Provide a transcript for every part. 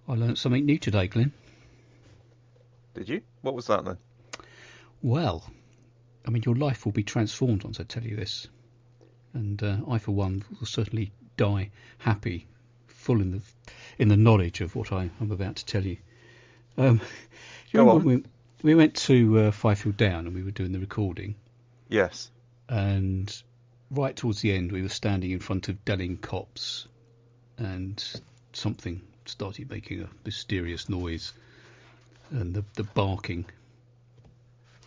I learnt something new today, Glenn. Did you? What was that then? Well, I mean, your life will be transformed once I tell you this. And I, for one, will certainly die happy, full in the knowledge of what I'm about to tell you. Go on. We went to Fifield Down and we were doing the recording. Yes. And right towards the end, we were standing in front of Delling Copse, and something started making a mysterious noise, and the barking.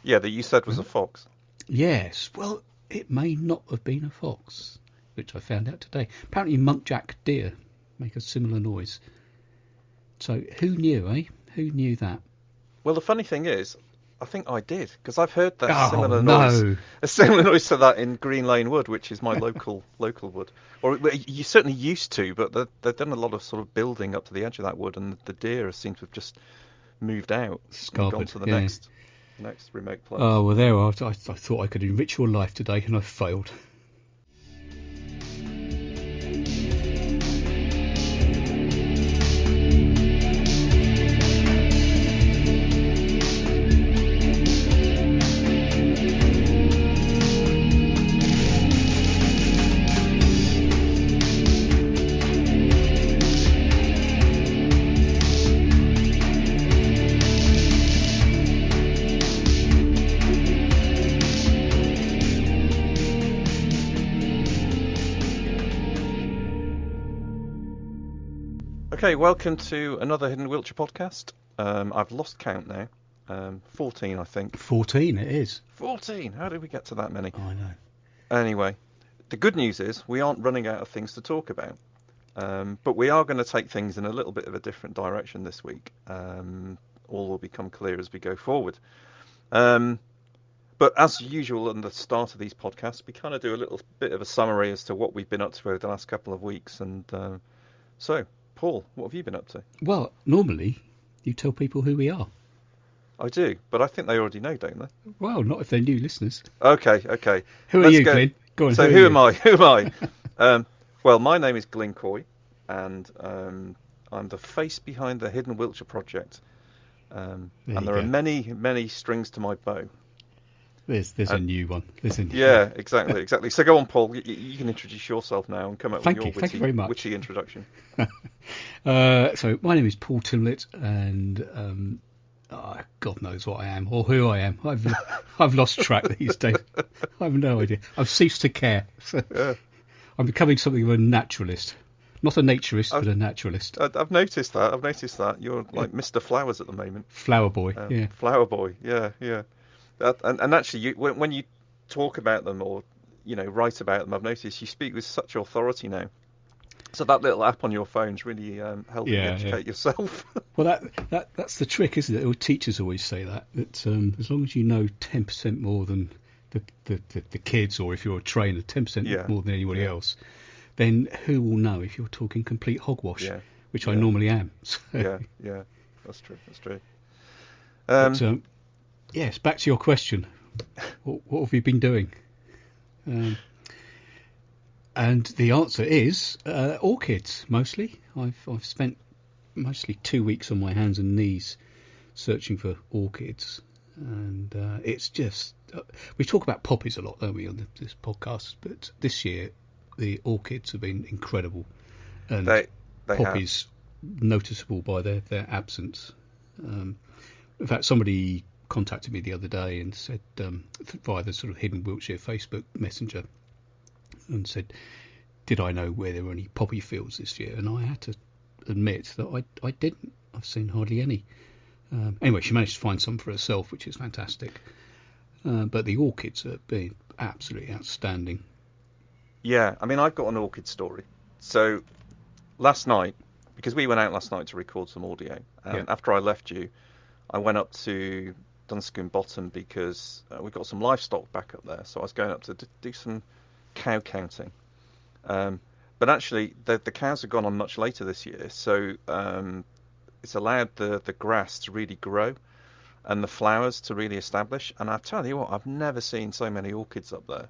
Yeah, that you said was a fox. Yes, well, it may not have been a fox, which I found out today. Apparently muntjac deer make a similar noise. So who knew, eh? Who knew that? Well, the funny thing is, I think I did, because I've heard that noise. A similar noise to that in Green Lane Wood, which is my local wood. Or you certainly used to, but they've done a lot of sort of building up to the edge of that wood, and the deer seem to have just moved out, and gone to the next remote place. Oh, well, there I thought I could enrich your life today, and I failed. Okay, welcome to another Hidden Wiltshire podcast. I've lost count now. 14, I think. 14, it is. 14? How did we get to that many? I know. Anyway, the good news is we aren't running out of things to talk about. But we are going to take things in a little bit of a different direction this week. All will become clear as we go forward. But as usual, at the start of these podcasts, we kind of do a little bit of a summary as to what we've been up to over the last couple of weeks. And so, Paul, what have you been up to? Well, normally you tell people who we are. I do, but I think they already know, don't they? Well, not if they're new listeners. Okay. Who are you, Glenn? Go on. So who am I? Who am I? Well, my name is Glyn Coy, and I'm the face behind the Hidden Wiltshire project. And there are many strings to my bow. There's a new one. Yeah, exactly. So go on, Paul. You can introduce yourself now and come up with your witty introduction. So my name is Paul Timlett, and God knows what I am or who I am. I've lost track these days. I have no idea. I've ceased to care. So yeah. I'm becoming something of a naturalist. Not a naturist, but a naturalist. I've noticed that. You're like Mr. Flowers at the moment. Flower boy, yeah. Flower boy, yeah. And actually, when you talk about them or write about them, I've noticed you speak with such authority now. So that little app on your phone's really helping educate yourself. Well, that's the trick, isn't it? Or teachers always say that as long as you know 10% more than the kids, or if you're a trainer, 10% more than anybody else, then who will know if you're talking complete hogwash, which I normally am. So. Yeah, that's true. Yes, back to your question. What have you been doing? And the answer is orchids, mostly. I've spent mostly 2 weeks on my hands and knees searching for orchids. And it's just... we talk about poppies a lot, don't we, on this podcast? But this year, the orchids have been incredible. And they poppies noticeable by their absence. In fact, somebody contacted me the other day and said, via the sort of Hidden Wiltshire Facebook Messenger, and said, did I know where there were any poppy fields this year? And I had to admit that I didn't. I've seen hardly any. Anyway, she managed to find some for herself, which is fantastic. But the orchids are being absolutely outstanding. Yeah, I mean, I've got an orchid story. So last night, because we went out last night to record some audio, and after I left you, I went up to Dunscombe Bottom because we've got some livestock back up there. So I was going up to do some cow counting. But actually, the cows have gone on much later this year. So it's allowed the grass to really grow and the flowers to really establish. And I tell you what, I've never seen so many orchids up there.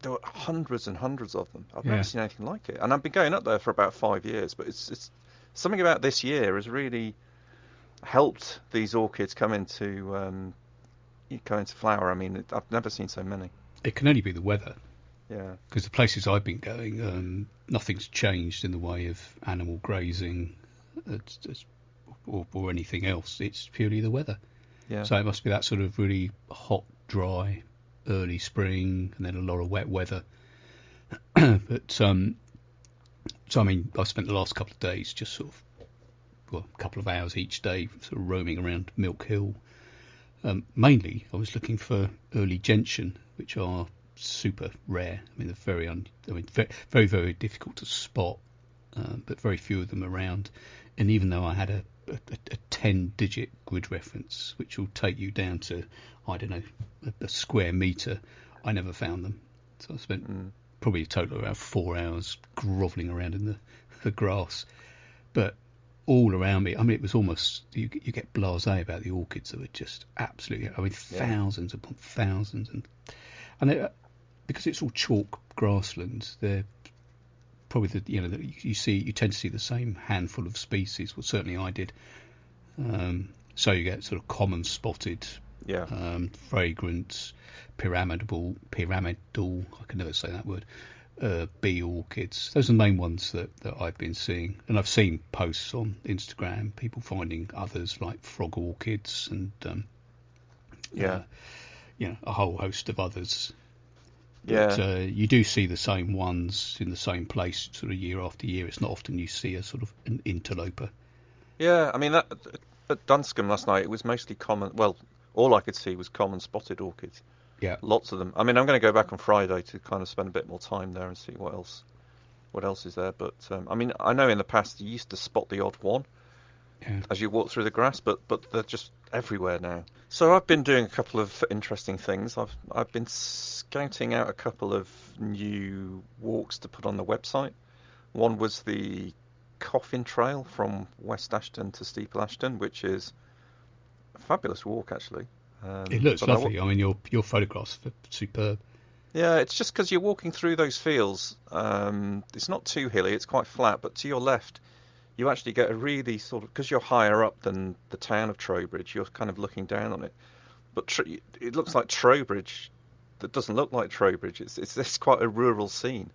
There were hundreds and hundreds of them. I've never seen anything like it. And I've been going up there for about 5 years, but it's something about this year has really helped these orchids come into flower. I mean, I've never seen so many. It can only be the weather. Yeah. Because the places I've been going, nothing's changed in the way of animal grazing or anything else. It's purely the weather. Yeah. So it must be that sort of really hot, dry, early spring, and then a lot of wet weather. But so I mean, I spent the last couple of days just sort of, well, a couple of hours each day, sort of roaming around Milk Hill. Mainly, I was looking for Early Gentian, which are super rare. I mean, they're very, very difficult to spot, but very few of them around. And even though I had a 10-digit grid reference, which will take you down to, I don't know, a square metre, I never found them. So I spent probably a total of about 4 hours grovelling around in the grass. But all around me, I mean, it was almost, you get blasé about the orchids that were just absolutely, I mean, thousands upon thousands. And because it's all chalk grasslands, they're probably you tend to see the same handful of species. Well, certainly I did. So you get sort of common spotted, fragrant, pyramidal, I can never say that word, bee orchids. Those are the main ones that I've been seeing. And I've seen posts on Instagram, people finding others like frog orchids and a whole host of others. But you do see the same ones in the same place sort of year after year. It's not often you see a sort of an interloper. Yeah, I mean, at Dunscombe last night, it was mostly common. Well, all I could see was common spotted orchids. Yeah. Lots of them. I mean, I'm going to go back on Friday to kind of spend a bit more time there and see what else is there. But I mean, I know in the past you used to spot the odd one as you walk through the grass, but they're just everywhere now. So I've been doing a couple of interesting things. I've been scouting out a couple of new walks to put on the website. One was the Coffin Trail from West Ashton to Steeple Ashton, which is a fabulous walk actually. It looks lovely. I mean, your photographs are superb. Yeah, it's just because you're walking through those fields. It's not too hilly; it's quite flat. But to your left, you actually get a really sort of, because you're higher up than the town of Trowbridge, you're kind of looking down on it. But it looks like Trowbridge. That doesn't look like Trowbridge. It's quite a rural scene.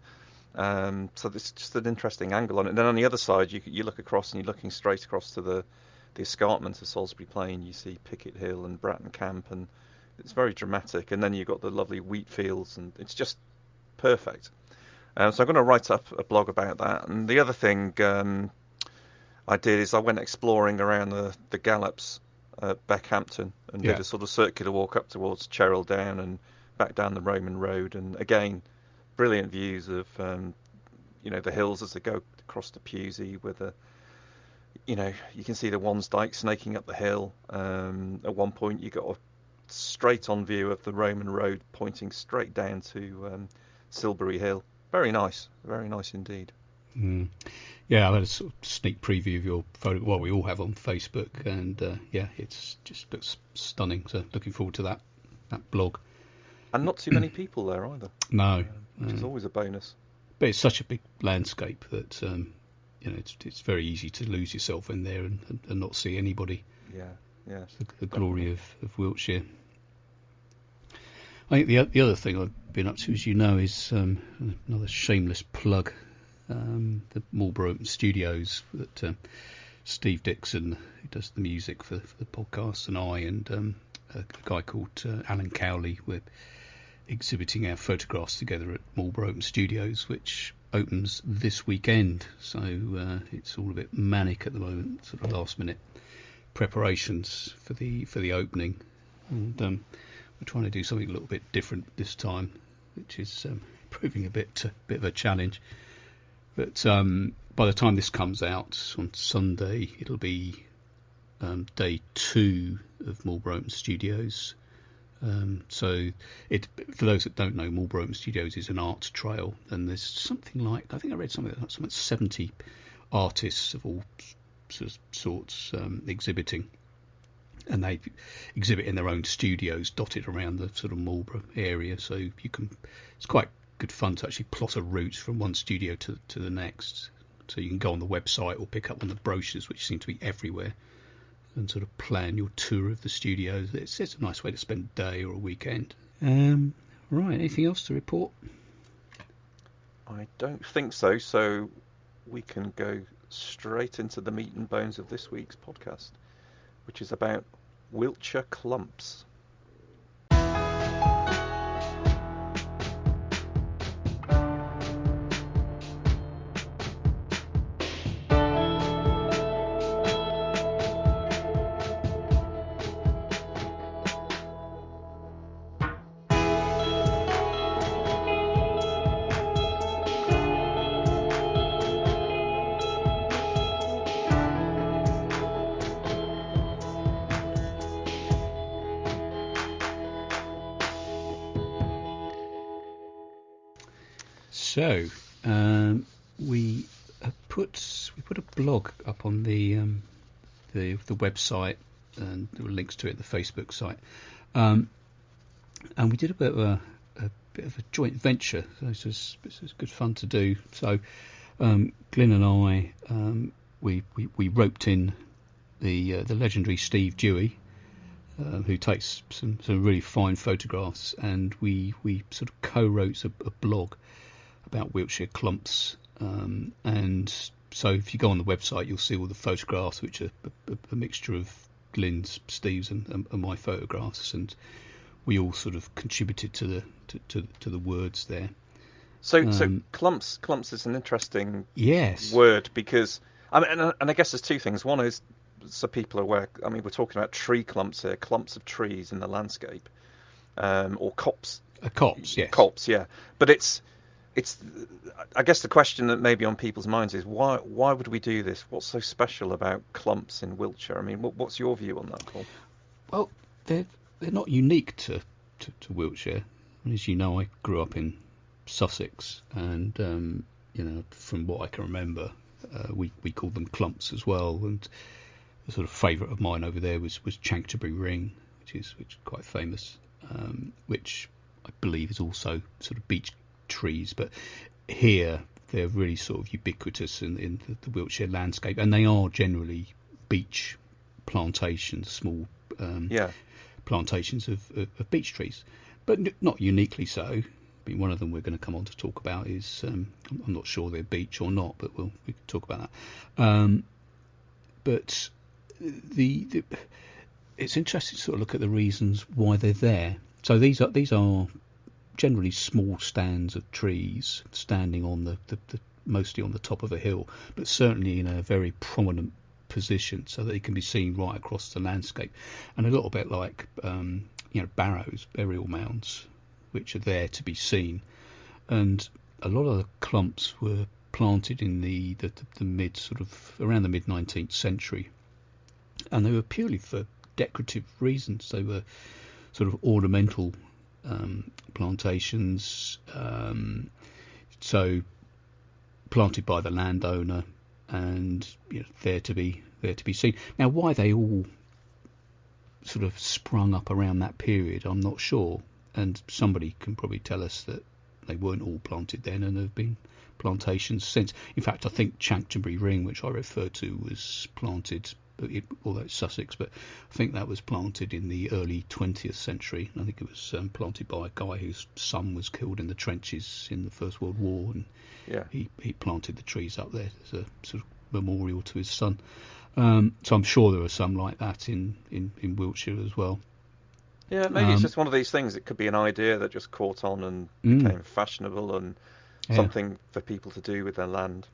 So it's just an interesting angle on it. And then on the other side, you look across and you're looking straight across to the escarpment of Salisbury Plain. You see Picket Hill and Bratton Camp, and it's very dramatic. And then you've got the lovely wheat fields, and it's just perfect. So I'm going to write up a blog about that. And the other thing I did is I went exploring around the Gallops at Beckhampton and did a sort of circular walk up towards Cheryl Down and back down the Roman Road. And again, brilliant views of the hills as they go across to Pewsey with you can see the Wansdyke snaking up the hill. At one point you got a straight on view of the Roman Road pointing straight down to Silbury Hill. Very nice indeed. Yeah, I had a sort of sneak preview of your photo. Well, we all have on Facebook, and it's just looks stunning. So looking forward to that blog. And not too many people there either. No, which is always a bonus. But it's such a big landscape that it's very easy to lose yourself in there and not see anybody. Yeah. It's the glory of Wiltshire. I think the other thing I've been up to, as you know, is another shameless plug. The Marlborough Open Studios that Steve Dixon, who does the music for the podcast, and I and a guy called Alan Cowley, we're exhibiting our photographs together at Marlborough Open Studios, which opens this weekend. So it's all a bit manic at the moment, sort of last minute preparations for the opening, and we're trying to do something a little bit different this time, which is proving a bit of a challenge. But by the time this comes out on Sunday, it'll be day 2 of Marlborough Open Studios. So for those that don't know, Marlborough Open Studios is an art trail, and there's something like, I think I read something like 70 artists of all sorts exhibiting, and they exhibit in their own studios dotted around the sort of Marlborough area. So it's quite good fun to actually plot a route from one studio to the next. So you can go on the website or pick up on the brochures, which seem to be everywhere, and sort of plan your tour of the studios. It's a nice way to spend a day or a weekend. Right, anything else to report? I don't think so, so we can go straight into the meat and bones of this week's podcast, which is about Wiltshire Clumps. So we put a blog up on the website, and there were links to it, the Facebook site, and we did a bit of a joint venture. So this was good fun to do. So Glyn and I we roped in the legendary Steve Dewey, who takes some really fine photographs, and we sort of co-wrote a blog about Wiltshire Clumps, and so if you go on the website, you'll see all the photographs, which are a mixture of Glyn's, Steve's, and my photographs, and we all sort of contributed to the words there. So clumps is an interesting yes word, because I mean, and I guess there's two things. One is, so people are aware. I mean, we're talking about tree clumps here, clumps of trees in the landscape, or copse. Copse, yes. Copse, yeah. But it's. I guess the question that may be on people's minds is why would we do this? What's so special about clumps in Wiltshire? I mean, what's your view on that, Paul? Well, they're not unique to Wiltshire. As you know, I grew up in Sussex, and from what I can remember, we called them clumps as well. And the sort of favourite of mine over there was Chanctonbury Ring, which is quite famous, which I believe is also sort of beech trees, but here they're really sort of ubiquitous in the Wiltshire landscape, and they are generally beech plantations, small plantations of beech trees, but not uniquely so. I mean, one of them we're going to come on to talk about is I'm not sure they're beech or not, but we can talk about that. But it's interesting to sort of look at the reasons why they're there. So these are generally small stands of trees standing on the mostly on the top of a hill, but certainly in a very prominent position so that they can be seen right across the landscape, and a little bit like barrows, burial mounds, which are there to be seen. And a lot of the clumps were planted in the mid sort of around the mid 19th century, and they were purely for decorative reasons. They were sort of ornamental plantations, so planted by the landowner, and there to be seen. Now, why they all sort of sprung up around that period, I'm not sure, and somebody can probably tell us that they weren't all planted then, and there have been plantations since. In fact, I think Chanctonbury Ring, which I referred to, was planted, although it's Sussex, but I think that was planted in the early 20th century. I think it was planted by a guy whose son was killed in the trenches in the First World War, and he planted the trees up there as a sort of memorial to his son. So I'm sure there are some like that in Wiltshire as well. Yeah, maybe it's just one of these things. It could be an idea that just caught on and became fashionable and something for people to do with their land.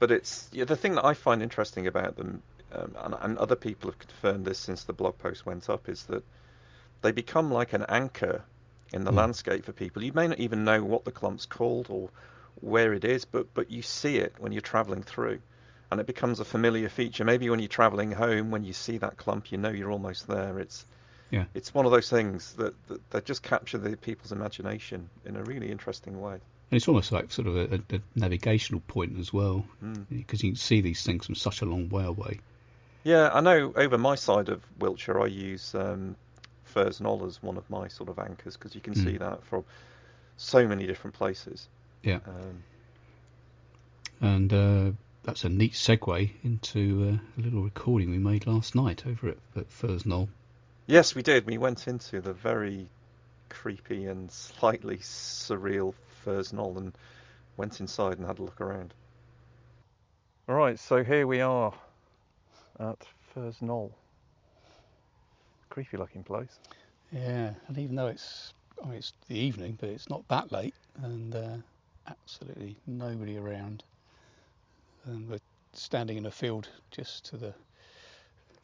But it's the thing that I find interesting about them, and other people have confirmed this since the blog post went up, is that they become like an anchor in the landscape for people. You may not even know what the clump's called or where it is, but you see it when you're travelling through, and it becomes a familiar feature. Maybe when you're travelling home, when you see that clump, you know you're almost there. It's one of those things that just capture the people's imagination in a really interesting way. And it's almost like sort of a navigational point as well, because you can see these things from such a long way away. Yeah, I know over my side of Wiltshire I use Firs Knoll as one of my sort of anchors, because you can see that from so many different places. Yeah. And that's a neat segue into a little recording we made last night over at Firs Knoll. Yes, we did. We went into the very creepy and slightly surreal Firs Knoll and went inside and had a look around. All right, so here we are at Firs Knoll. Creepy looking place. Yeah, and even though it's the evening, but it's not that late, and absolutely nobody around. And we're standing in a field just to the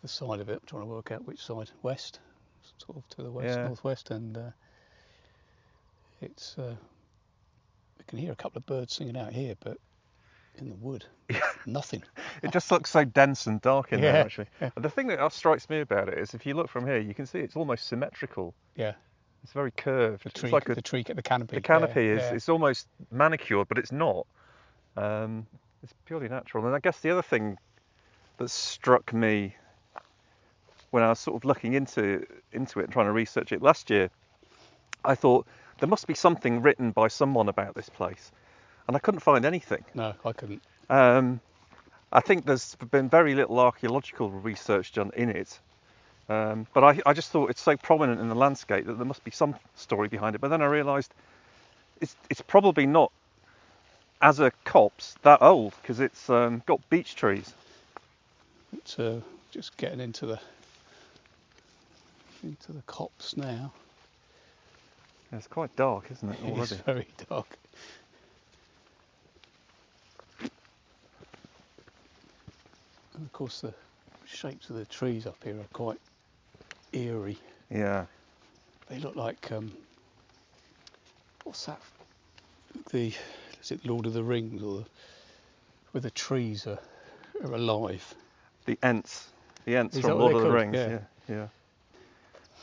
side of it, trying to work out which side, west, sort of to the west, northwest, and it's we can hear a couple of birds singing out here, but in the wood, nothing. It just looks so dense and dark in there, actually. Yeah. And the thing that strikes me about it is if you look from here, you can see it's almost symmetrical. Yeah. It's very curved. The tree, it's like the canopy. The canopy it's almost manicured, but it's not. It's purely natural. And I guess the other thing that struck me when I was sort of looking into it and trying to research it last year, I thought there must be something written by someone about this place, and I couldn't find anything. No, I couldn't. I think there's been very little archaeological research done in it, but I just thought it's so prominent in the landscape that there must be some story behind it. But then I realised it's probably not, as a copse, that old, because it's got beech trees. It's just getting into the copse now. It's quite dark, isn't it, already? It's very dark. And of course the shapes of the trees up here are quite eerie. Yeah. They look like what's that? Is it Lord of the Rings, or where the trees are alive? The Ents Is from Lord of the Rings. Yeah.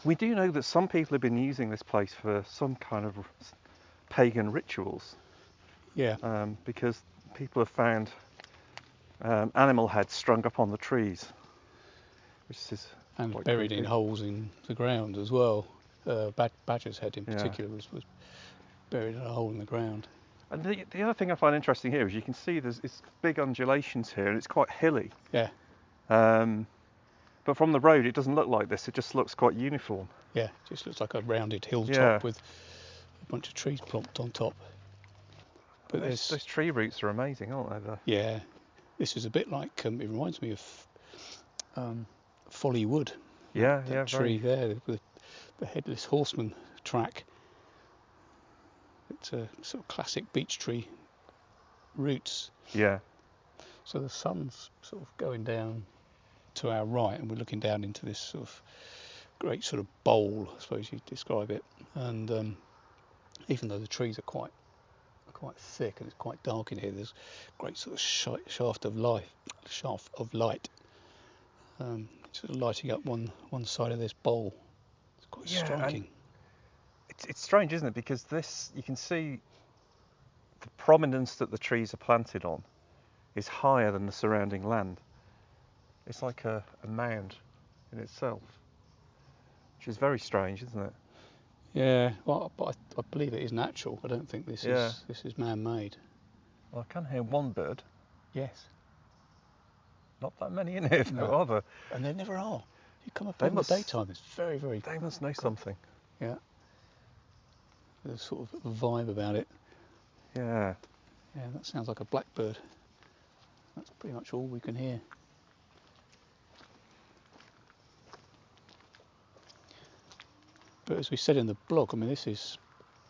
We do know that some people have been using this place for some kind of pagan rituals. Yeah. Because people have found animal heads strung up on the trees, which is and quite buried creepy. in holes in the ground as well. Badger's head in particular was buried in a hole in the ground. And the other thing I find interesting here is you can see it's big undulations here, and it's quite hilly. Yeah. But from the road, it doesn't look like this. It just looks quite uniform. Yeah, it just looks like a rounded hilltop with a bunch of trees plonked on top. But those tree roots are amazing, aren't they? Yeah, this is a bit like it reminds me of Folly Wood. That tree there with the headless horseman track. It's a sort of classic beech tree roots. Yeah. So the sun's sort of going down to our right, and we're looking down into this sort of great sort of bowl, I suppose you'd describe it. And even though the trees are quite thick and it's quite dark in here, there's a great sort of shaft of light, sort of lighting up one side of this bowl. It's quite striking. It's strange, isn't it? Because you can see the prominence that the trees are planted on is higher than the surrounding land. It's like a mound in itself, which is very strange, isn't it? Yeah, well, but I believe it is natural. I don't think this is man-made. Well, I can hear one bird. Yes. Not that many in here, though, are there? And there never are. You come up in the daytime, it's very, very... They must know something. Yeah. There's sort of a vibe about it. Yeah. Yeah, that sounds like a blackbird. That's pretty much all we can hear. But as we said in the blog, I mean, this is,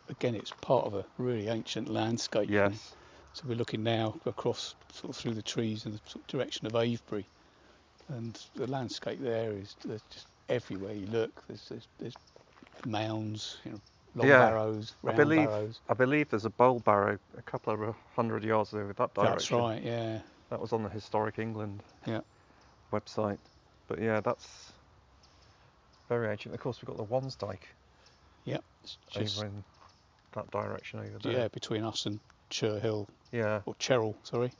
again, it's part of a really ancient landscape. Yes. So we're looking now across, sort of through the trees in the sort of direction of Avebury, and the landscape there's just everywhere you look. There's mounds, long barrows, round barrows. I believe there's a bowl barrow a couple of 100 yards over that direction. That's right. Yeah. That was on the Historic England website. But yeah, that's very ancient. Of course, we've got the Wansdyke. Yeah. Over in that direction over there. Yeah, between us and Cher Hill. Yeah. Or Cheryl, sorry.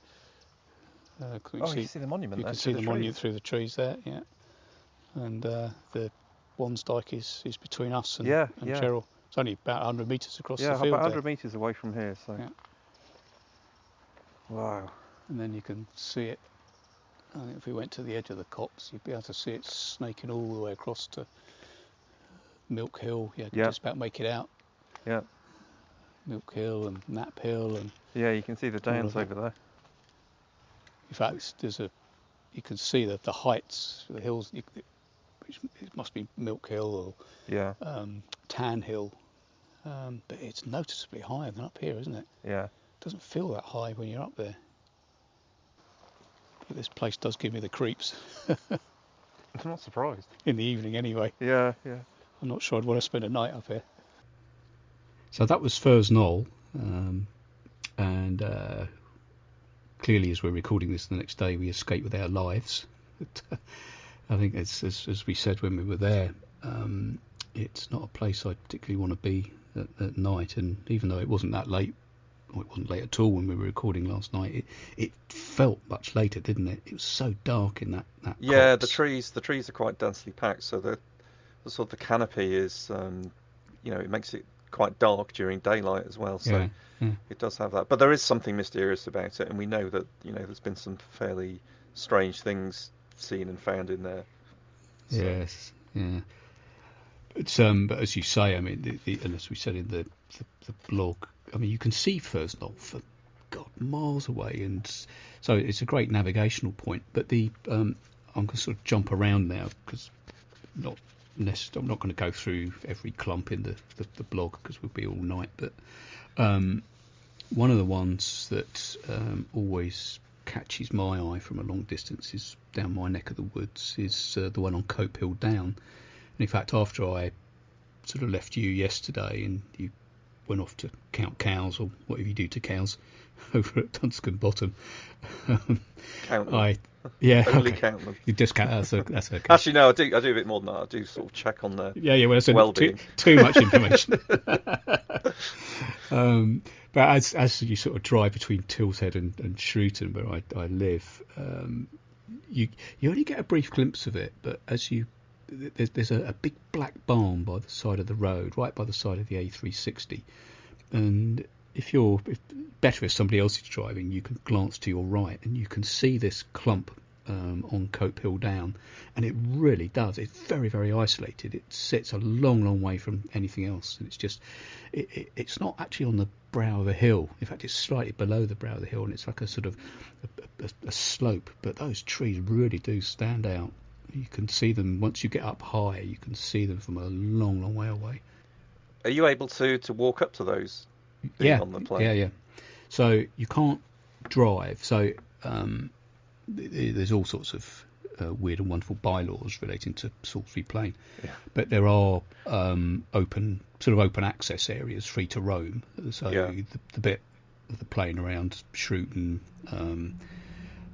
You see the monument there. You can see the monument through the trees there, yeah. And the Wansdyke is between us and Cheryl. It's only about 100 metres across the field. Yeah, about 100 metres away from here. So. Yeah. Wow. and then you can see it. I think if we went to the edge of the copse, you'd be able to see it snaking all the way across to Milk Hill. Yeah, you can just about make it out. Yeah. Milk Hill and Knapp Hill and. Yeah, you can see the downs over there. In fact, you can see the heights, the hills. Which it must be Milk Hill or Tan Hill, but it's noticeably higher than up here, isn't it? Yeah. It doesn't feel that high when you're up there. But this place does give me the creeps. I'm not surprised. In the evening, anyway. Yeah, yeah. I'm not sure I'd want to spend a night up here. So that was Firs Knoll, and clearly, as we're recording this the next day, we escaped with our lives. I think it's as we said when we were there, it's not a place I particularly want to be at night. And even though it wasn't that late, or it wasn't late at all when we were recording last night, it felt much later, didn't it? It was so dark in that yeah, copse. the trees are quite densely packed, so the sort of the canopy is it makes it quite dark during daylight as well. So it does have that, but there is something mysterious about it, and we know that there's been some fairly strange things seen and found in there. So. Yes, yeah. But as you say, I mean, and as we said in the blog, I mean, you can see Firs Knoll for miles away, and so it's a great navigational point. But I'm going to sort of jump around now because I'm not going to go through every clump in the blog because we'll be all night. But one of the ones that always catches my eye from a long distance is down my neck of the woods is the one on Cope Hill Down. And in fact, after I sort of left you yesterday and you went off to count cows or whatever you do to cows over at Dunscombe Bottom, count them. Only count them. You just count. That's okay. Actually, no, I do a bit more than that. I do sort of check on their well-being. Too much information. But as you sort of drive between Tilshead and Shrewton, where I live, you only get a brief glimpse of it. But there's a big black barn by the side of the road, right by the side of the A360, and if better if somebody else is driving, you can glance to your right and you can see this clump on Cope Hill Down, and it really does. It's very, very isolated. It sits a long, long way from anything else, and it's just it's not actually on the brow of a hill. In fact, it's slightly below the brow of the hill, and it's like a sort of a slope. But those trees really do stand out. You can see them once you get up high. You can see them from a long, long way away. Are you able to walk up to those? On the plane? Yeah. So you can't drive. So there's all sorts of weird and wonderful bylaws relating to Salisbury Plain. Yeah. But there are open access areas free to roam. So the bit of the plain around Shrewton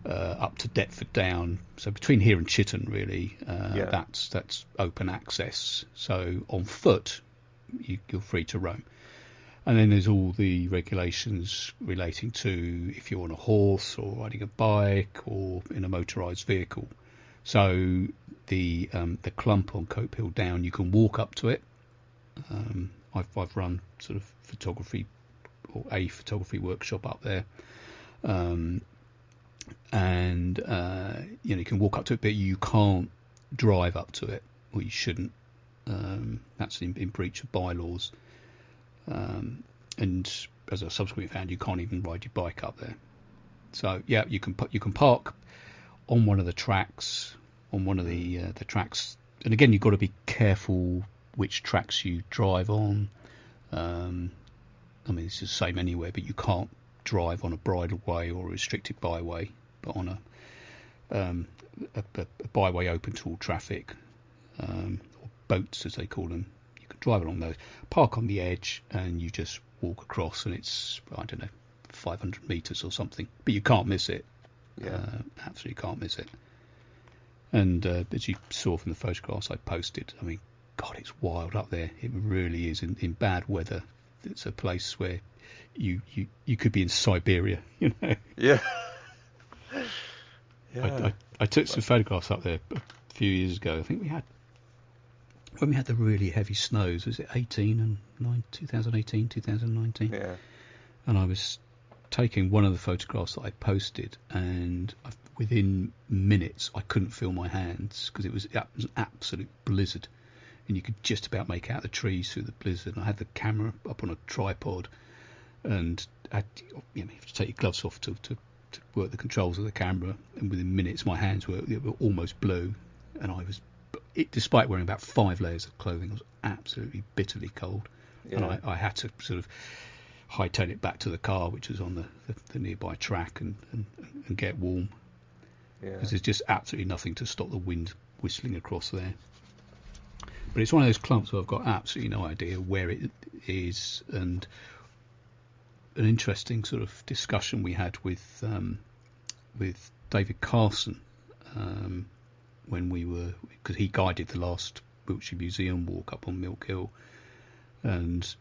up to Deptford Down. So between here and Chitton, really, that's open access. So on foot, you're free to roam. And then there's all the regulations relating to if you're on a horse or riding a bike or in a motorised vehicle. So the clump on Cope Hill Down, you can walk up to it. I've run sort of photography or a photography workshop up there, and you can walk up to it, but you can't drive up to it, or you shouldn't. That's in breach of bylaws. And as I subsequently found, you can't even ride your bike up there. So you can park on one of the tracks, the tracks. And again, you've got to be careful which tracks you drive on. I mean, it's the same anywhere, but you can't drive on a bridle way or a restricted byway, but on a byway open to all traffic, or boats as they call them. You can drive along those, park on the edge, and you just walk across, and it's, I don't know, 500 metres or something, but you can't miss it. Absolutely can't miss it. And as you saw from the photographs I posted, I mean, God, it's wild up there. It really is. In bad weather, it's a place where you could be in Siberia, you know. Yeah. I took some photographs up there a few years ago. I think when we had the really heavy snows, was it 2018, 2019? Yeah. And I was taking one of the photographs that I posted, and within minutes I couldn't feel my hands because it was an absolute blizzard, and you could just about make out the trees through the blizzard. And I had the camera up on a tripod, and you have to take your gloves off to work the controls of the camera, and within minutes my hands were almost blue, and despite wearing about 5 layers of clothing, I was absolutely bitterly cold. And I had to sort of hightail it back to the car, which was on the nearby track, and get warm, because there's just absolutely nothing to stop the wind whistling across there. But it's one of those clumps where I've got absolutely no idea where it is. And an interesting sort of discussion we had with David Carson when because he guided the last Wiltshire Museum walk up on Milk Hill, and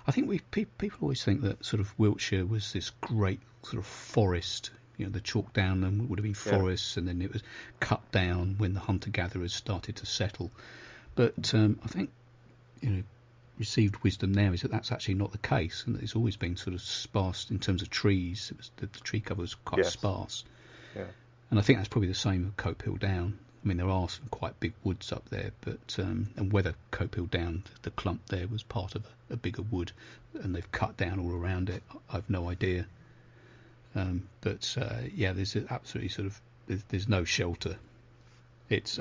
I think people always think that sort of Wiltshire was this great sort of forest. The chalk downland would have been forests, and then it was cut down when the hunter-gatherers started to settle. But I think received wisdom now is that that's actually not the case, and that it's always been sort of sparse in terms of trees. The tree cover was quite sparse. Yeah. And I think that's probably the same at Cope Hill Down. I mean, there are some quite big woods up there, but and whether Cope Hill Down, the clump there, was part of a bigger wood, and they've cut down all around it, I've no idea. There's absolutely sort of there's no shelter. It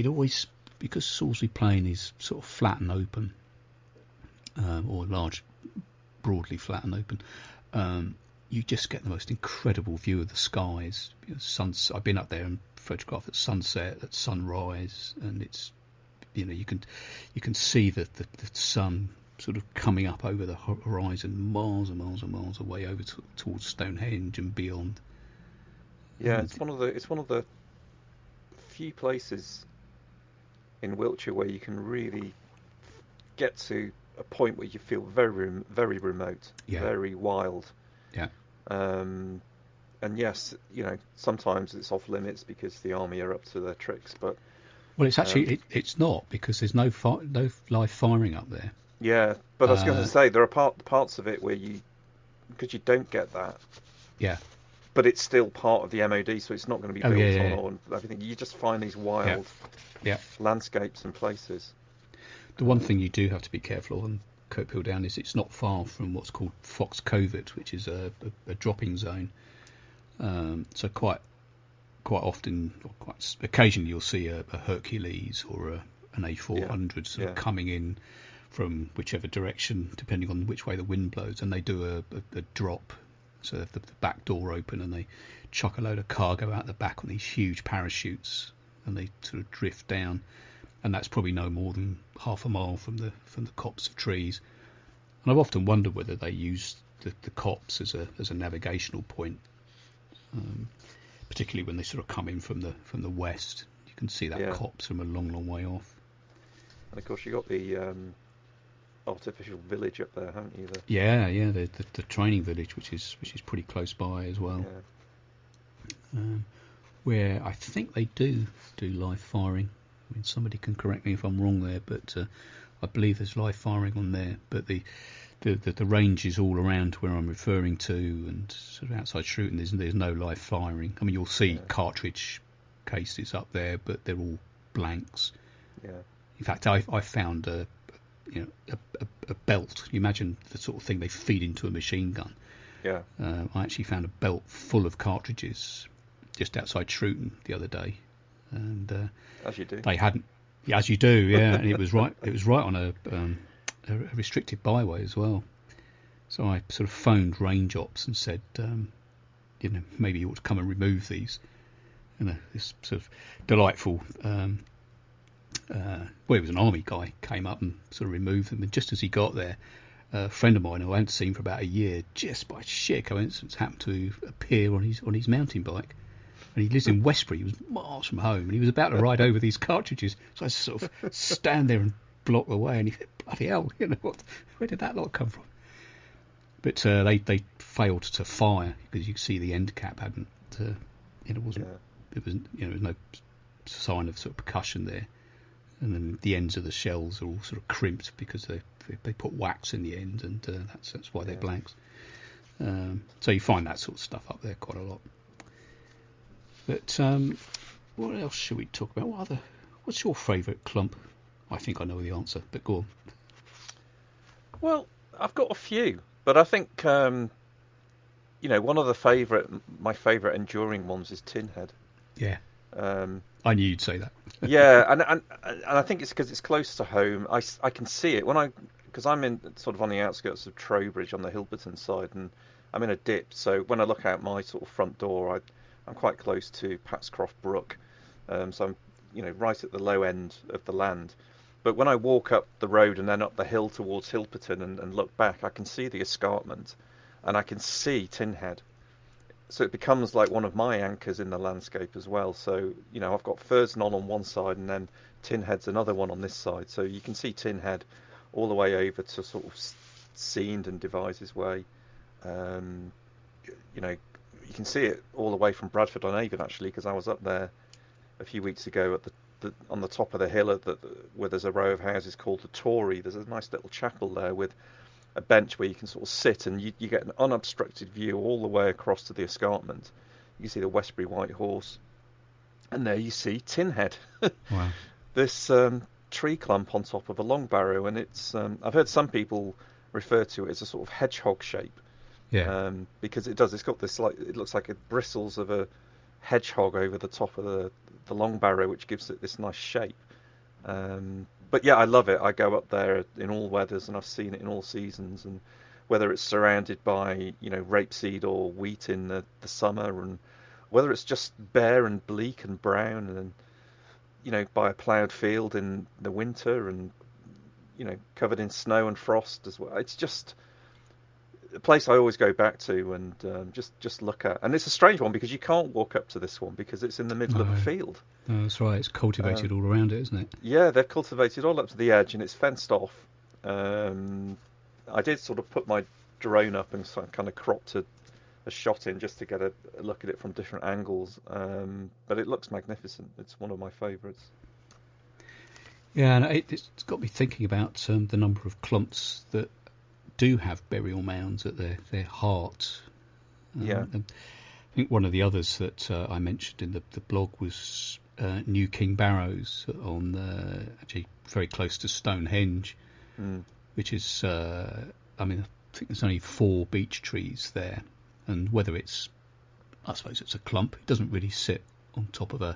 always, because Salisbury Plain is sort of flat and open, or large, broadly flat and open. You just get the most incredible view of the skies. I've been up there and photographed at sunset, at sunrise, and it's you can see the sun sort of coming up over the horizon, miles and miles and miles away over towards Stonehenge and beyond. Yeah, it's one of the few places in Wiltshire where you can really get to a point where you feel very, very remote, very wild. Yeah. And yes, sometimes it's off limits because the army are up to their tricks, but it's actually it's not, because there's no live firing up there. Yeah, but I was going to say there are parts of it where because you don't get that. Yeah. But it's still part of the MOD, so it's not going to be built on or everything. You just find these wild landscapes and places. The one thing you do have to be careful of on Cope Hill Down is it's not far from what's called Fox Covert, which is a dropping zone. So quite often, or quite occasionally, you'll see a Hercules or an A400 sort of coming in from whichever direction, depending on which way the wind blows, and they do a drop. So the back door open, and they chuck a load of cargo out the back on these huge parachutes, and they sort of drift down, and that's probably no more than half a mile from the copse of trees. And I've often wondered whether they use the copse as a navigational point, particularly when they sort of come in from the west. You can see that copse from a long, long way off. And of course you got the artificial village up there, haven't you? The training village, which is pretty close by as well. Yeah. Where I think they do live firing. I mean, somebody can correct me if I'm wrong there, but I believe there's live firing on there. But the range is all around where I'm referring to, and sort of outside Shrewton, there's no live firing. I mean, you'll see cartridge cases up there, but they're all blanks. Yeah. In fact, I found a belt. You imagine the sort of thing they feed into a machine gun. Yeah. I actually found a belt full of cartridges just outside Shrewton the other day, and as you do. They hadn't. Yeah, as you do. Yeah, and it was right. It was right on a restricted byway as well. So I sort of phoned range ops and said, maybe you ought to come and remove these. This sort of delightful. It was an army guy came up and sort of removed them, and just as he got there, a friend of mine who I hadn't seen for about a year, just by sheer coincidence, happened to appear on his mountain bike, and he lives in Westbury. He was miles from home, and he was about to ride over these cartridges. So I sort of stand there and block the way, and he said, "Bloody hell, where did that lot come from?" But they failed to fire because you could see the end cap hadn't. It wasn't. It was there was no sign of sort of percussion there. And then the ends of the shells are all sort of crimped because they've They put wax in the end, and that's why they're blanks. So you find that sort of stuff up there quite a lot. But what else should we talk about? What's your favourite clump? I think I know the answer, but go on. Well, I've got a few, but I think one of my favourite enduring ones is Tinhead. Yeah. I knew you'd say that. Yeah, and I think it's because it's close to home. I can see it because I'm in sort of on the outskirts of Trowbridge on the Hilberton side, and I'm in a dip. So when I look out my sort of front door, I'm quite close to Patscroft Brook. So I'm right at the low end of the land. But when I walk up the road and then up the hill towards Hilberton and look back, I can see the escarpment, and I can see Tinhead. So it becomes like one of my anchors in the landscape as well. So, I've got Furze Knoll on one side and then Tinhead's another one on this side. So you can see Tinhead all the way over to sort of Seend and Devizes Way. You can see it all the way from Bradford on Avon, actually, because I was up there a few weeks ago at on the top of the hill where there's a row of houses called the Tory. There's a nice little chapel there with a bench where you can sort of sit, and you get an unobstructed view all the way across to the escarpment. You can see the Westbury White Horse, and there you see Tinhead. Wow. This tree clump on top of a long barrow, and it's I've heard some people refer to it as a sort of hedgehog shape. Yeah. Because it does. It's got this it looks like it bristles of a hedgehog over the top of the long barrow, which gives it this nice shape. But yeah, I love it. I go up there in all weathers, and I've seen it in all seasons. And whether it's surrounded by rapeseed or wheat in the summer, and whether it's just bare and bleak and brown, and by a ploughed field in the winter, and covered in snow and frost as well. It's just a place I always go back to and just look at. And it's a strange one because you can't walk up to this one because it's in the middle of a field. No, that's right. It's cultivated all around it, isn't it? Yeah, they've cultivated all up to the edge, and it's fenced off. I did sort of put my drone up and kind of cropped a shot in just to get a look at it from different angles. But it looks magnificent. It's one of my favourites. Yeah, and it's got me thinking about the number of clumps that do have burial mounds at their heart. Yeah. And I think one of the others that I mentioned in the blog was New King Barrows on actually very close to Stonehenge, which is I think there's only 4 beech trees there, and whether I suppose it's a clump, it doesn't really sit on top of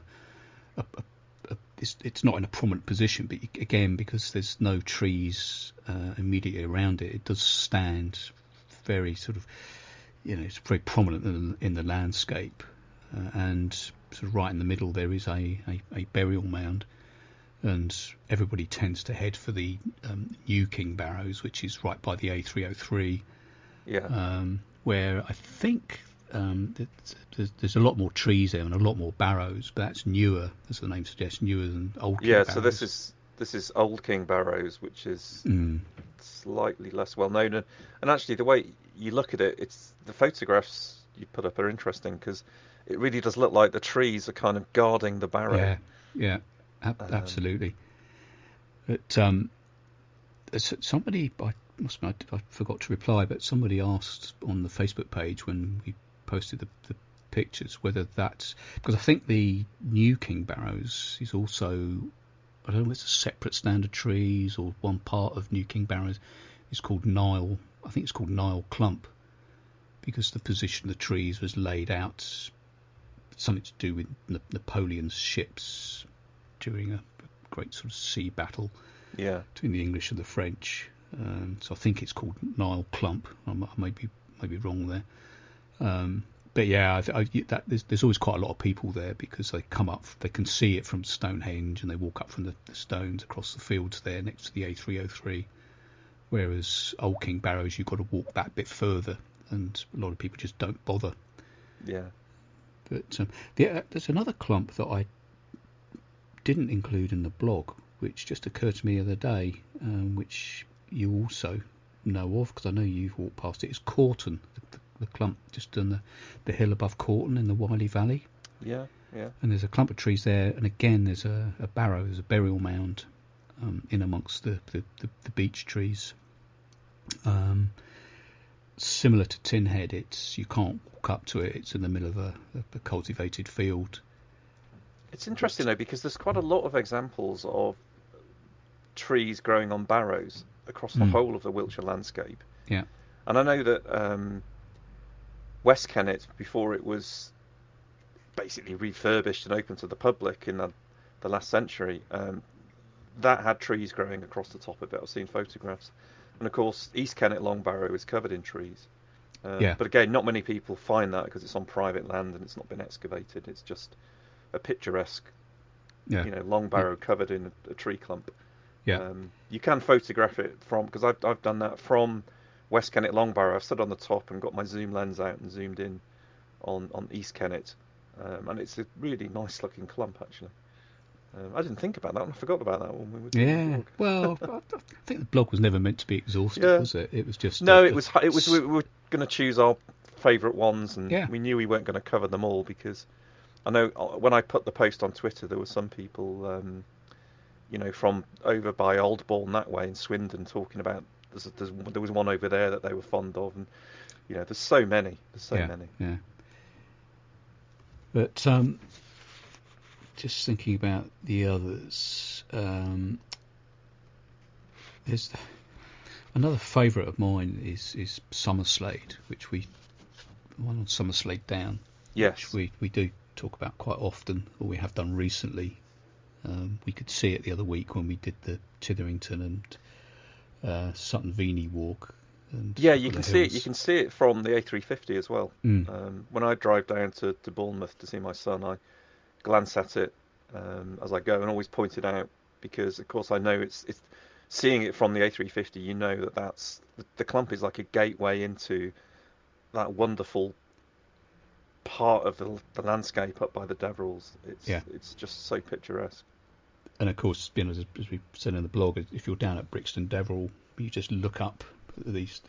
it's not in a prominent position, but again, because there's no trees immediately around it, it does stand very sort of, it's very prominent in the landscape, and sort of right in the middle there is a burial mound, and everybody tends to head for the New King Barrows, which is right by the A303, where I think there's a lot more trees there and a lot more barrows, but that's newer, as the name suggests, newer than Old King Barrows. Yeah, so this is Old King Barrows, which is slightly less well known, and actually the way you look at it, it's the photographs you put up are interesting because it really does look like the trees are kind of guarding the barrow. Yeah, absolutely. But somebody, I forgot to reply, but somebody asked on the Facebook page when we posted the pictures whether that's because I think the New King Barrows is also, I don't know if it's a separate stand of trees or one part of New King Barrows is called Nile. I think it's called Nile Clump because the position of the trees was laid out, something to do with Napoleon's ships during a great sort of sea battle between the English and the French. So I think it's called Nile Clump. I may be wrong there. But yeah, there's always quite a lot of people there because they come up, they can see it from Stonehenge, and they walk up from the stones across the fields there next to the A303. Whereas Old King Barrows, you've got to walk that bit further, and a lot of people just don't bother. Yeah. But there's another clump that I didn't include in the blog, which just occurred to me the other day, which you also know of because I know you've walked past it. It's Corton, the clump just on the hill above Corton in the Wiley Valley. Yeah. And there's a clump of trees there, and again there's a barrow, there's a burial mound in amongst the beech trees. Similar to Tin Head, you can't walk up to it. It's in the middle of a cultivated field. It's interesting though, because there's quite a lot of examples of trees growing on barrows across the whole of the Wiltshire landscape. Yeah. And I know that West Kennet, before it was basically refurbished and open to the public in the last century, that had trees growing across the top of it. I've seen photographs. And of course, East Kennet Long Barrow is covered in trees. But again, not many people find that because it's on private land and it's not been excavated. It's just a picturesque, long barrow covered in a tree clump. Yeah. You can photograph it from, because I've done that from West Kennet Long Barrow. I've stood on the top and got my zoom lens out and zoomed in on East Kennet. And it's a really nice looking clump, actually. I didn't think about that one. I forgot about that one when we were doing the blog. Well, I think the blog was never meant to be exhaustive, was it? It was just... No, it was. We were going to choose our favourite ones, and we knew we weren't going to cover them all, because I know when I put the post on Twitter, there were some people, from over by Oldbourne that way in Swindon talking about there was one over there that they were fond of, and there's so many. Yeah. But just thinking about the others, there's another favourite of mine is Summerslade, one on Summerslade Down. Yes. Which we do talk about quite often, or we have done recently. We could see it the other week when we did the Titherington and Sutton Venie walk. And you can see it. You can see it from the A350 as well. When I drive down to Bournemouth to see my son, I glance at it as I go and always point it out, because of course I know it's seeing it from the A350. You know that's the clump is like a gateway into that wonderful part of the landscape up by the Deverells. It's just so picturesque. And of course, as we said in the blog, if you're down at Brixton Deverell, you just look up these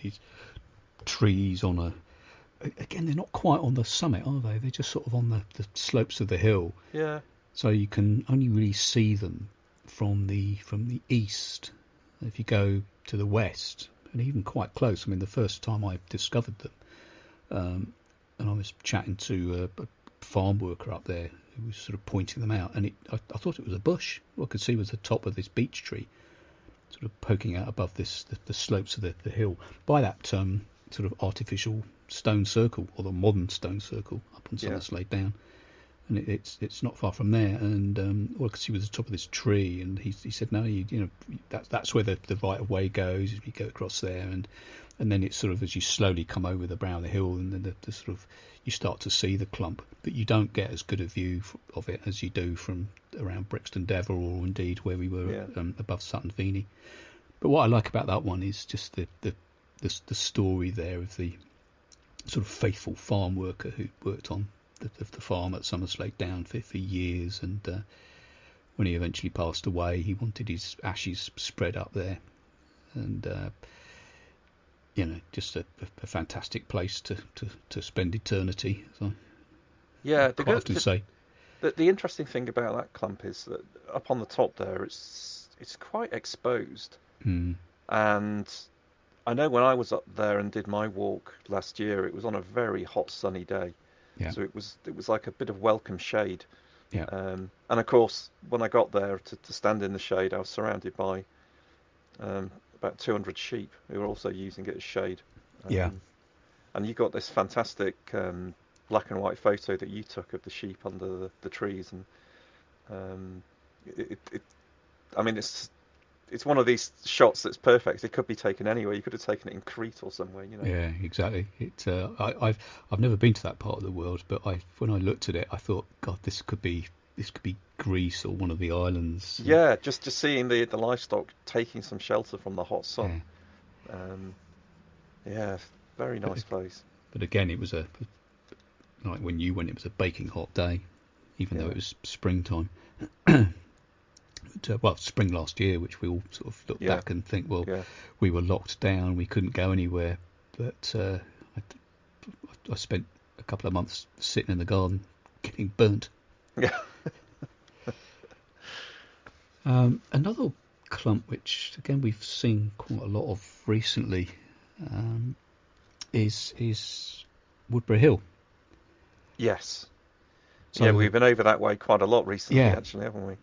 trees on again, they're not quite on the summit, are they? They're just sort of on the slopes of the hill. Yeah. So you can only really see them from the east. If you go to the west, and even quite close. I mean, the first time I discovered them, and I was chatting to a farm worker up there who was sort of pointing them out, and I thought it was a bush. All I could see was the top of this beech tree, sort of poking out above the slopes of the hill by that sort of artificial stone circle, or the modern stone circle up on Summerslade Down. And it's not far from there, and all I could see was the top of this tree, and he said, no, that's where the right of way goes. If you go across there, and then it's sort of as you slowly come over the brow of the hill, and then the sort of you start to see the clump, but you don't get as good a view of it as you do from around Brixton Deverell, or indeed where we were above Sutton Venie. But what I like about that one is just the story there of the sort of faithful farm worker who worked on the farm at Summerslade Down for years, and when he eventually passed away, he wanted his ashes spread up there, and just a fantastic place to spend eternity. So, the interesting thing about that clump is that up on the top there, it's quite exposed, and I know when I was up there and did my walk last year, it was on a very hot sunny day. Yeah. So it was like a bit of welcome shade. Yeah. And of course, when I got there to stand in the shade, I was surrounded by about 200 sheep who were also using it as shade. And you got this fantastic black and white photo that you took of the sheep under the trees, and it's one of these shots that's perfect. It could be taken anywhere. You could have taken it in Crete or somewhere, Yeah, exactly. I've never been to that part of the world, but when I looked at it, I thought, God, this could be Greece or one of the islands. Yeah, just seeing the livestock taking some shelter from the hot sun. Very nice place. But again, it was like when you went, it was a baking hot day, even though it was springtime. Spring last year, which we all sort of look back and think, we were locked down, we couldn't go anywhere. But I spent a couple of months sitting in the garden getting burnt. Yeah. Another clump, which again we've seen quite a lot of recently, is Woodbury Hill. Yes. So, yeah, we've been over that way quite a lot recently, actually, haven't we?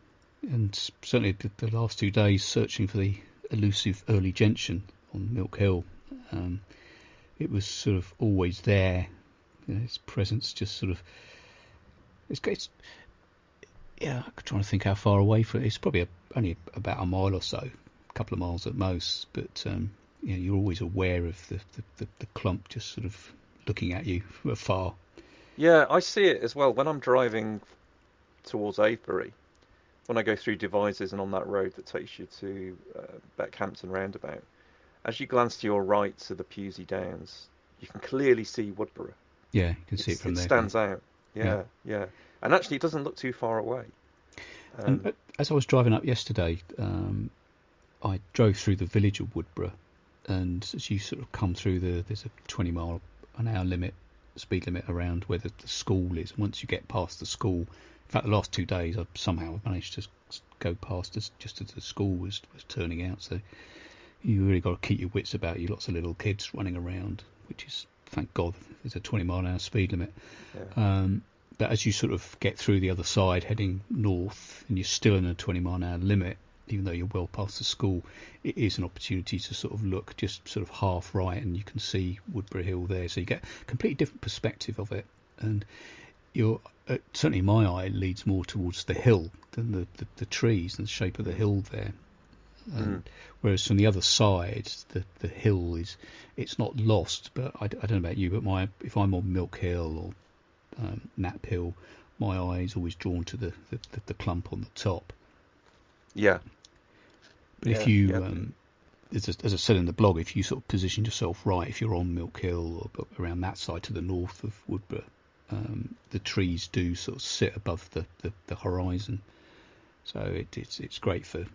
And certainly the last 2 days searching for the elusive Early Gentian on Milk Hill, it was sort of always there. Its presence just sort of it's I'm trying to think how far away from it. It's probably only about a mile or so, a couple of miles at most. But you're always aware of the clump just sort of looking at you from afar. Yeah, I see it as well when I'm driving towards Avebury. When I go through Devizes and on that road that takes you to Beckhampton roundabout, as you glance to your right to the Pewsey Downs, you can clearly see Woodborough. Yeah, you can see it from there. It stands out. Yeah. And actually, it doesn't look too far away. And as I was driving up yesterday, I drove through the village of Woodborough, and as you sort of come through there's a 20 mile an hour speed limit around where the school is. Once you get past the school, in fact, the last 2 days I somehow managed to go past just as the school was turning out. So you really got to keep your wits about you. Lots of little kids running around, which is, thank God, there's a 20 mile an hour speed limit. Yeah. But as you sort of get through the other side, heading north, and you're still in a 20 mile an hour limit, even though you're well past the school, it is an opportunity to sort of look just sort of half right, and you can see Woodbury Hill there. So you get a completely different perspective of it, and you're certainly my eye leads more towards the hill than the trees and the shape of the hill there. Whereas from the other side, the hill it's not lost. But I don't know about you, but if I'm on Milk Hill or Knapp Hill, my eye is always drawn to the clump on the top. Yeah. But if you, as I said in the blog, if you sort of position yourself right, if you're on Milk Hill or around that side to the north of Woodborough, the trees do sort of sit above the horizon. So it's great for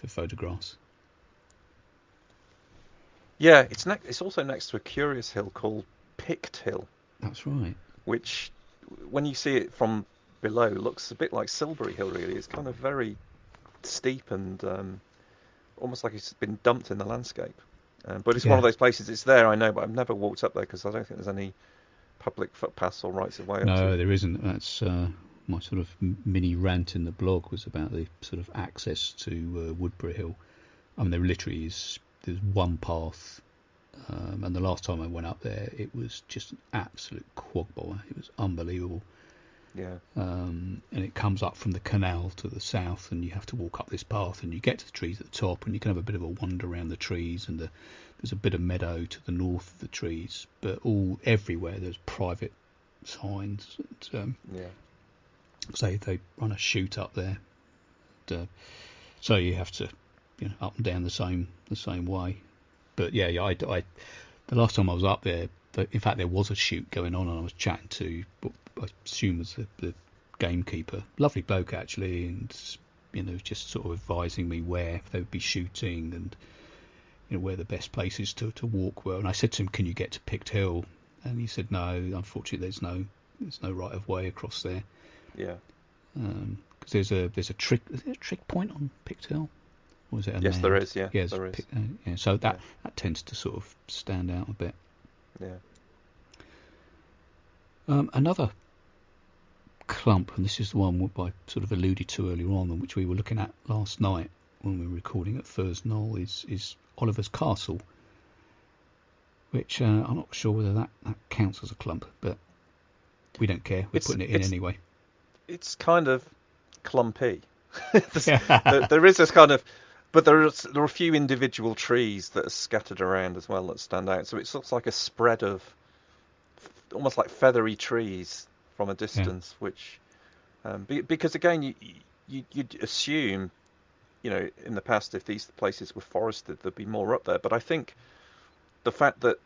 photographs. Yeah, it's also next to a curious hill called Pict Hill. That's right. Which, when you see it from below, looks a bit like Silbury Hill, really. It's kind of very steep and almost like it's been dumped in the landscape. But it's one of those places, it's there, I know, but I've never walked up there because I don't think there's any public footpaths or rights of way up to. No, there isn't. That's my sort of mini rant in the blog was about the sort of access to Woodbury Hill. I mean, there literally there's one path, and the last time I went up there, it was just an absolute quagmire. It was unbelievable. Yeah. And it comes up from the canal to the south, and you have to walk up this path, and you get to the trees at the top, and you can have a bit of a wander around the trees, and there's a bit of meadow to the north of the trees, but everywhere there's private signs. And, say they run a shoot up there, so you have to up and down the same way. But I the last time I was up there, in fact there was a shoot going on, and I was chatting to what I assume was the gamekeeper, lovely bloke actually, and just sort of advising me where they would be shooting and where the best places to walk were. And I said to him, can you get to Pict Hill? And he said, no, unfortunately there's no right of way across there. Yeah. Because there's a trick point on Pict Hill, or is it? Yes, there is. Yeah, yes, there is. So that tends to sort of stand out a bit. Yeah. Another clump, and this is the one I sort of alluded to earlier on, and which we were looking at last night when we were recording at Furs Knoll, is Oliver's Castle, which I'm not sure whether that counts as a clump, but we don't care. We're putting it in anyway. It's kind of clumpy. There is this kind of, but there are a few individual trees that are scattered around as well that stand out. So it looks like a spread of almost like feathery trees from a distance, which because again you'd assume in the past if these places were forested there'd be more up there. But I think the fact that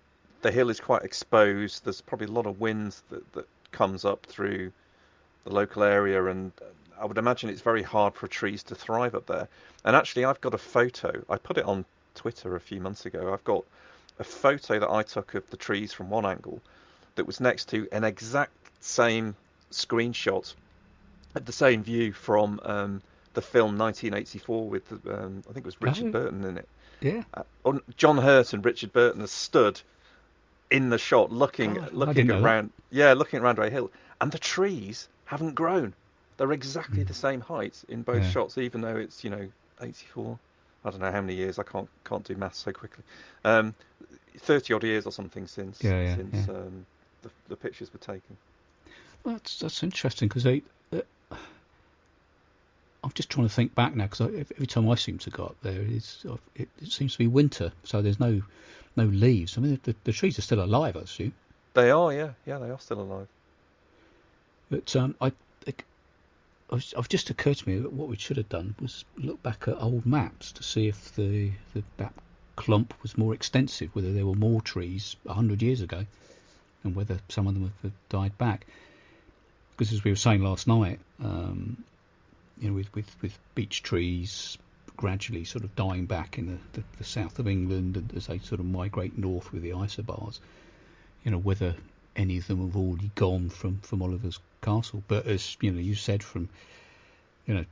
the hill is quite exposed, there's probably a lot of wind that comes up through the local area, and I would imagine it's very hard for trees to thrive up there. And actually I've got a photo, I put it on Twitter a few months ago, I've got a photo that I took of the trees from one angle that was next to an exact same screenshot at the same view from the film 1984 with I think it was Richard Burton in it. Yeah. John Hurt and Richard Burton are stood in the shot looking around. Yeah, looking around a hill, and the trees haven't grown. They're exactly the same height in both shots, even though it's 84. I don't know how many years. I can't do maths so quickly. 30 odd years or something since the pictures were taken. Well, that's interesting because I'm just trying to think back now because every time I seem to go up there, it seems to be winter, so there's no leaves. I mean, the trees are still alive, I assume. They are, yeah, they are still alive. But I've just occurred to me that what we should have done was look back at old maps to see if that clump was more extensive, whether there were more trees 100 years ago, and whether some of them have died back. Because as we were saying last night, with beech trees gradually sort of dying back in the south of England, and as they sort of migrate north with the isobars, whether any of them have already gone from Oliver's Castle. But as you said, from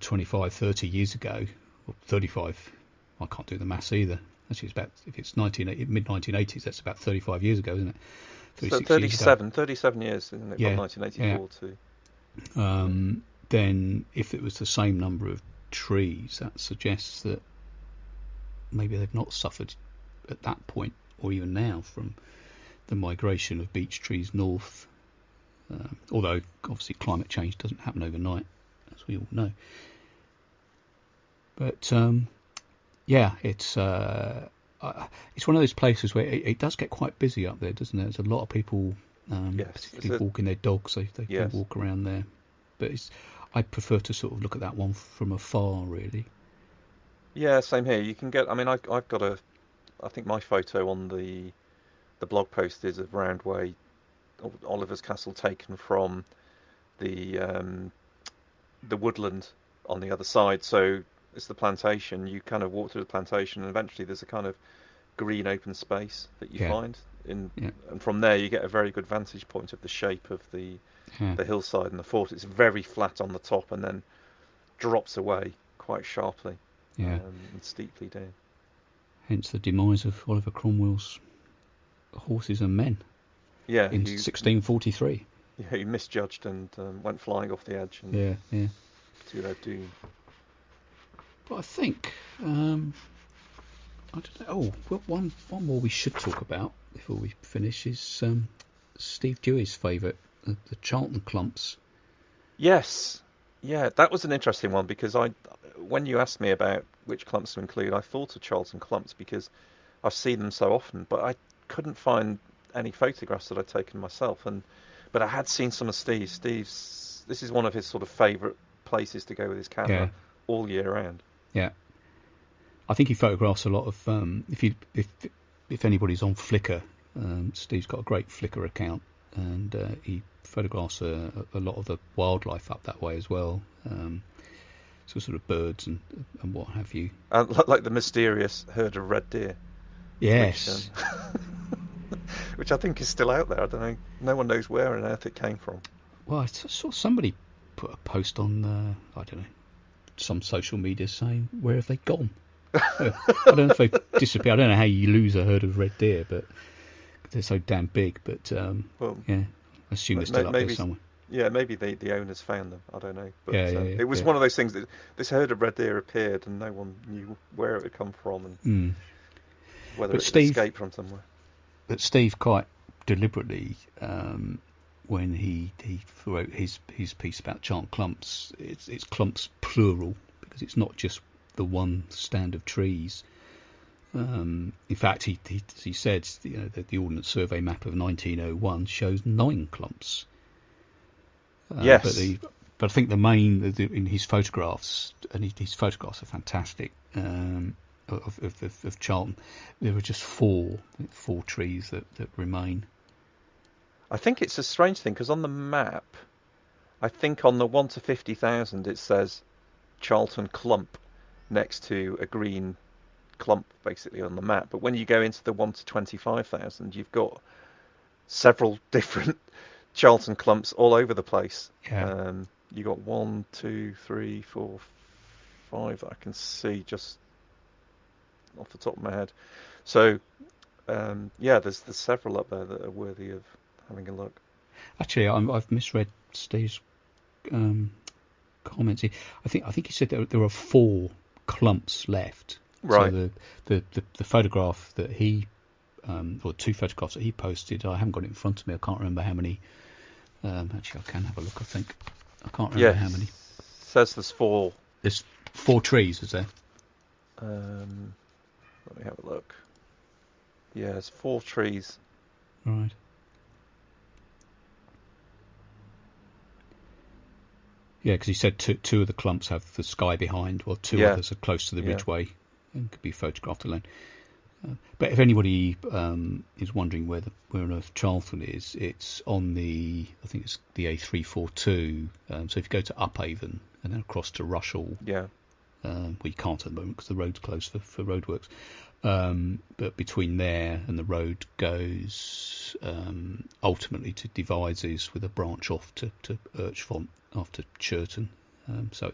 25, 30 years ago, or 35, I can't do the maths either. Actually, if it's mid-1980s, that's about 35 years ago, isn't it? 37 years, isn't it? From 1984 to. Then if it was the same number of trees, that suggests that maybe they've not suffered at that point, or even now, from the migration of beech trees north. Although obviously climate change doesn't happen overnight, as we all know. But it's one of those places where it does get quite busy up there, doesn't it? There's a lot of people, particularly walking their dogs. They can walk around there. But I'd prefer to sort of look at that one from afar, really. Yeah, same here. You can get. I mean, I've got I think my photo on the blog post is of Roundway, Oliver's Castle, taken from the woodland on the other side. So it's the plantation. You kind of walk through the plantation, and eventually there's a kind of green open space that you find and from there you get a very good vantage point of the shape of the hillside and the fort. It's very flat on the top and then drops away quite sharply and steeply down. Hence the demise of Oliver Cromwell's horses and men in 1643. Yeah, he misjudged and went flying off the edge and to their doom. But I think I don't know. Oh, well, one more we should talk about before we finish is Steve Dewey's favourite, the Charlton Clumps. Yes, yeah, that was an interesting one because when you asked me about which clumps to include, I thought of Charlton Clumps because I've seen them so often, but I couldn't find any photographs that I'd taken myself. But I had seen some of Steve's. This is one of his sort of favourite places to go with his camera all year round. Yeah. I think he photographs a lot of. If anybody's on Flickr, Steve's got a great Flickr account, and he photographs a lot of the wildlife up that way as well. So sort of birds and what have you. Like the mysterious herd of red deer. Yes. Which I think is still out there. I don't know. No one knows where on earth it came from. Well, I saw somebody put a post on, I don't know, some social media saying, where have they gone? I don't know if they've disappeared. I don't know how you lose a herd of red deer, but they're so damn big. But I assume they're still up there somewhere. Yeah, maybe the owners found them. I don't know. But it was one of those things that this herd of red deer appeared and no one knew where it had come from and whether it escaped from somewhere. But Steve quite deliberately, when he wrote his piece about Charlton Clumps, it's clumps plural because it's not just the one stand of trees. In fact, he said that the Ordnance Survey map of 1901 shows 9 clumps. Yes. But I think the main in his photographs, and his photographs are fantastic. Of Charlton, there were just four trees that remain. I think it's a strange thing because on the map, I think on the 1 to 50,000 it says Charlton Clump next to a green clump basically on the map. But when you go into the 1 to 25,000, you've got several different Charlton Clumps all over the place. Yeah. You got 1, 2, 3, 4, 5 that I can see just off the top of my head. So, yeah, there's several up there that are worthy of having a look. Actually, I've misread Steve's comments. I think he said there are 4 clumps left. Right. So the photograph that he, or 2 photographs that he posted, I haven't got it in front of me. I can't remember how many. Actually, I can have a look. I think I can't remember how many. Says there's 4. There's 4 trees, is there? Let me have a look. Yeah, there's 4 trees. Right. Yeah, because he said two of the clumps have the sky behind, while 2 others are close to the ridgeway and could be photographed alone. But if anybody is wondering where on earth Charlton is, it's on I think it's the A342. So if you go to Upavon and then across to Rushall, well, you can't at the moment because the road's closed for roadworks. But between there and the road goes ultimately to Devizes with a branch off to Urchfont after Churton. So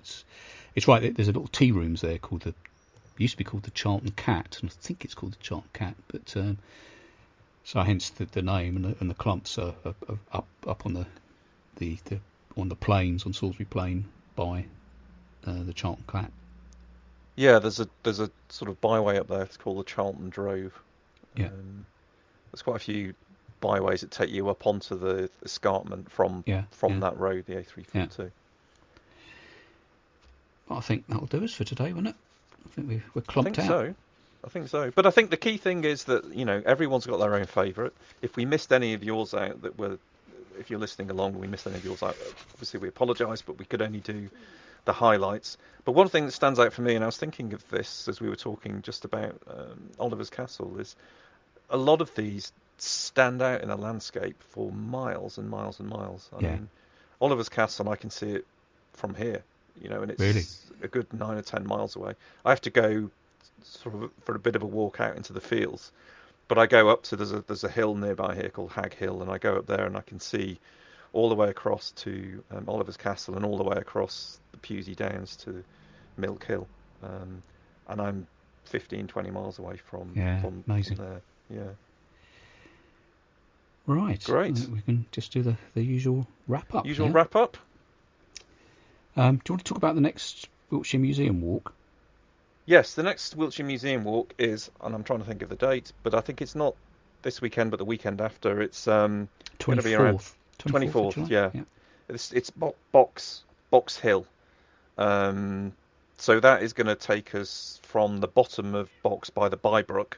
it's right. There's a little tea rooms there called used to be called the Charlton Cat, and I think it's called the Charlton Cat. But so hence the name, and the clumps are up on the plains on Salisbury Plain by the Charlton Cat. Yeah, there's a sort of byway up there. It's called the Charlton Drove. Yeah. There's quite a few byways that take you up onto the escarpment from that road, the A342. Yeah. Well, I think that'll do us for today, won't it? I think we're clumped out. I think so. But I think the key thing is that, everyone's got their own favourite. If we missed any of yours out, if you're listening along and we missed any of yours out, obviously we apologise, but we could only do the highlights. But one thing that stands out for me, and I was thinking of this as we were talking just about Oliver's Castle, is a lot of these stand out in a landscape for miles and miles and miles. I mean, Oliver's Castle, I can see it from here, and it's really a good 9 or 10 miles away. I have to go sort of for a bit of a walk out into the fields, but I go up to there's a hill nearby here called Hag Hill, and I go up there and I can see all the way across to Oliver's Castle and all the way across the Pewsey Downs to Milk Hill, and I'm 15-20 miles away from amazing. there. Yeah. Right. Great. We can just do the usual wrap up. Wrap up. Do you want to talk about the next Wiltshire Museum walk? Yes, the next Wiltshire Museum walk is, and I'm trying to think of the date, but I think it's not this weekend, but the weekend after. It's going to be around 24th. Yeah. It's Box Hill. So that is going to take us from the bottom of Box by the Bybrook,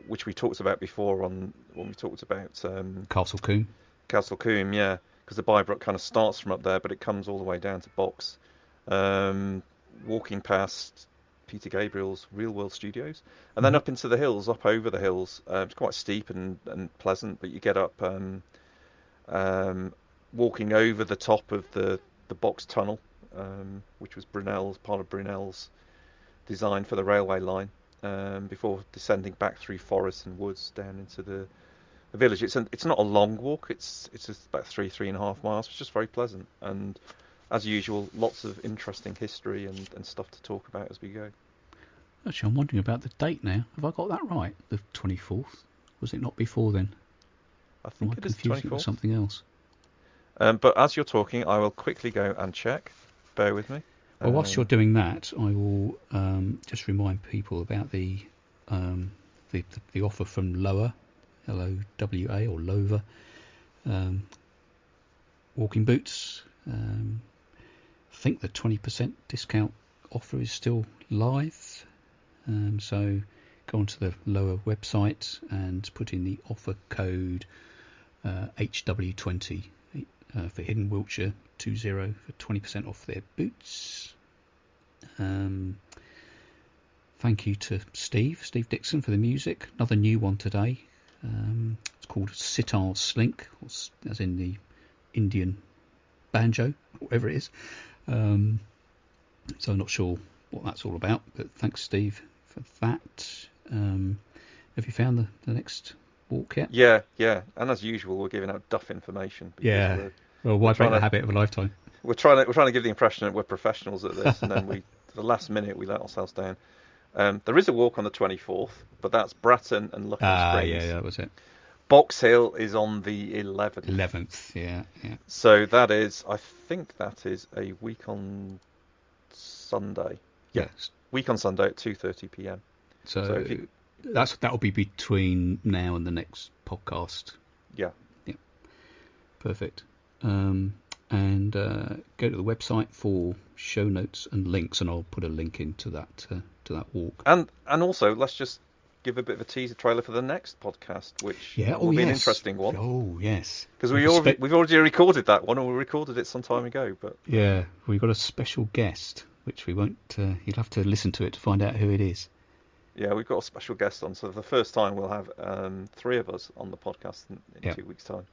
which we talked about before when we talked about Castle Combe. Castle Combe, yeah, because the Bybrook kind of starts from up there, but it comes all the way down to Box, walking past Peter Gabriel's Real World Studios, and then up into the hills, up over the hills. It's quite steep and pleasant, but you get up walking over the top of the Box Tunnel, which was part of Brunel's design for the railway line, before descending back through forests and woods down into the village. It's not a long walk. It's just about 3.5 miles. It's just very pleasant, and as usual, lots of interesting history and stuff to talk about as we go. Actually, I'm wondering about the date now. Have I got that right? The 24th? Was it not before then? I think it is the 24th. It with something else. But as you're talking, I will quickly go and check. Bear with me. Well, whilst you're doing that, I will just remind people about the offer from Lower, L-O-W-A, or Lover, walking boots. I think the 20% discount offer is still live. So go onto the Lower website and put in the offer code HW20 for Hidden Wiltshire 20 for 20% off their boots. Thank you to Steve Dixon for the music. Another new one today. It's called Sitar Slink, as in the Indian banjo, whatever it is. So I'm not sure what that's all about, but thanks, Steve, for that. Have you found the next walk yet? Yeah. And as usual, we're giving out duff information. Yeah. Well, why break the habit of a lifetime? we're trying to give the impression that we're professionals at this, and then at the last minute we let ourselves down. There is a walk on the 24th, but that's Bratton and Luckham Springs. Yeah, that was it. Box Hill is on the 11th. 11th, yeah. So that is, I think that is a week on Sunday. Yeah, Yes. Week on Sunday at 2:30 p.m. So that'll be between now and the next podcast. Yeah. Perfect. And go to the website for show notes and links, and I'll put a link into that walk. And also, let's just give a bit of a teaser trailer for the next podcast, which will be an interesting one. Oh yes, because we've already recorded that one, and we recorded it some time ago. But yeah, we've got a special guest, which we won't. You'll have to listen to it to find out who it is. Yeah, we've got a special guest on, so for the first time we'll have 3 of us on the podcast in 2 weeks' time.